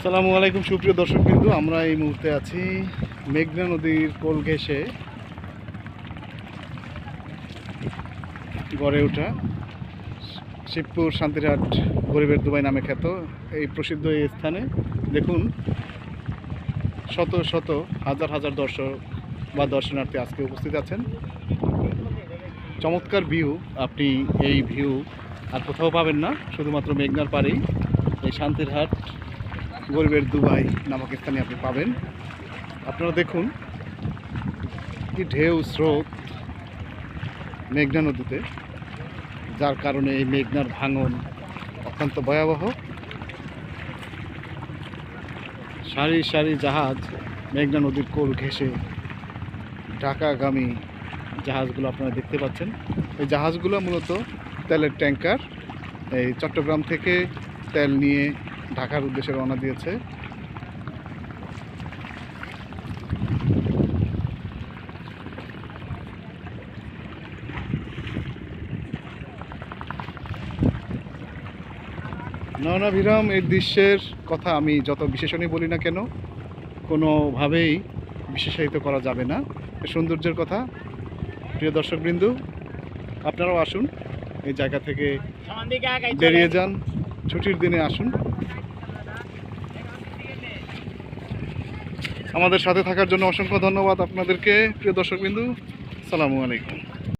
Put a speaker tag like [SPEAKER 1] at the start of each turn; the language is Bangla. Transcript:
[SPEAKER 1] আসসালামু আলাইকুম সুপ্রিয় দর্শকবৃন্দ, আমরা এই মুহূর্তে আছি মেঘনা নদীর কোল ঘেঁষে গড়ে ওঠা শিবপুর শান্তিরহাট গরিবের দুবাই নামে খ্যাত এই প্রসিদ্ধ এই স্থানে দেখুন শত শত হাজার হাজার দর্শক বা দর্শনার্থী আজকে উপস্থিত আছেন। চমৎকার ভিউ, আপনি এই ভিউ আর কোথাও পাবেন না, শুধুমাত্র মেঘনার পাড়েই এই শান্তিরহাট গরিবের দুবাই নামক স্থানে আপনি পাবেন। আপনারা দেখুন কি ঢেউ স্রোত মেঘনা নদীতে, যার কারণে এই মেঘনার ভাঙন অত্যন্ত ভয়াবহ। সারি সারি জাহাজ মেঘনা নদীর কোল ঘেঁষে ঢাকাগামী জাহাজগুলো আপনারা দেখতে পাচ্ছেন। এই জাহাজগুলো মূলত তেলের ট্যাঙ্কার, এই চট্টগ্রাম থেকে তেল নিয়ে ঢাকার উদ্দেশ্যে রওনা দিয়েছে। নয়নাভিরাম এই দৃশ্যের কথা আমি যত বিশেষণই বলি না কেন, কোনোভাবেই বিশেষায়িত করা যাবে না এই সৌন্দর্যের কথা। প্রিয় দর্শকবৃন্দ, আপনারাও আসুন, এই জায়গা থেকে বেরিয়ে যান, ছুটির দিনে আসুন। আমাদের সাথে থাকার জন্য অসংখ্য ধন্যবাদ আপনাদেরকে। প্রিয় দর্শকবৃন্দ, আসসালামু আলাইকুম।